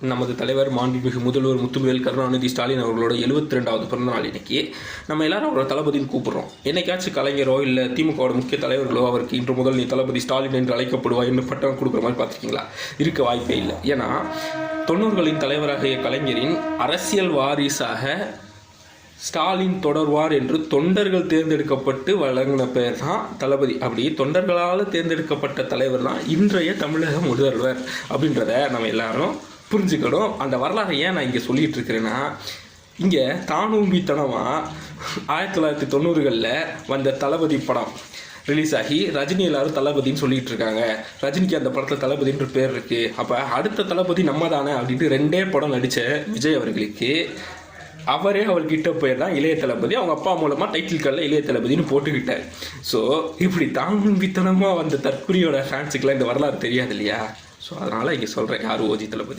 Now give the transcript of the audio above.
நமது தலைவர் மாண்புமிகு முதல்வர் முத்துவேல் கருணாநிதி ஸ்டாலின் அவர்களோட 72வது பிறந்த நாள் இன்னைக்கு. நம்ம எல்லாரும் அவரோட தளபதின்னு கூப்பிடுறோம். என்னைக்காச்சும் கலைஞரோ இல்லை திமுகவோட முக்கிய தலைவர்களோ அவருக்கு இன்று முதல் நீ தளபதி ஸ்டாலின் என்று அழைக்கப்படுவாய் என்று பட்டம் கொடுக்குற மாதிரி பார்த்துருக்கீங்களா? இருக்க வாய்ப்பே இல்லை. ஏன்னா 90களின் தலைவராகிய கலைஞரின் அரசியல் வாரிசாக ஸ்டாலின் தொடர்வார் என்று தொண்டர்கள் தேர்ந்தெடுக்கப்பட்டு வழங்கின பேர் தான் தளபதி. அப்படி தொண்டர்களால் தேர்ந்தெடுக்கப்பட்ட தலைவர் தான் இன்றைய தமிழக முதல்வர் அப்படின்றத நம்ம எல்லாரும் புரிஞ்சுக்கணும். அந்த வரலாறை ஏன் நான் இங்கே சொல்லிகிட்டு இருக்கிறேன்னா, இங்கே தானூம்பித்தனமாக 1990களில் வந்த தளபதி படம் ரிலீஸ் ஆகி ரஜினி எல்லாரும் தளபதின்னு சொல்லிட்டு இருக்காங்க. ரஜினிக்கு அந்த படத்தில் தளபதின்ற பேர் இருக்குது. அப்போ அடுத்த தளபதி நம்ம தானே அப்படின்ட்டு 2 படம் நடித்த விஜய் அவர்களுக்கு அவரே அவர்கிட்ட போய் தான் இளைய தளபதி, அவங்க அப்பா மூலமாக டைட்டில் கார்டில் இளைய தளபதினு போட்டுக்கிட்டார். ஸோ இப்படி தாங்கும்பித்தனமாக வந்த தற்குறியோட ஃபேன்ஸுக்கெல்லாம் இந்த வரலாறு தெரியாது இல்லையா? ஸோ அதனால் இங்கே சொல்கிறேன், யார் ஓஜி தளபதி.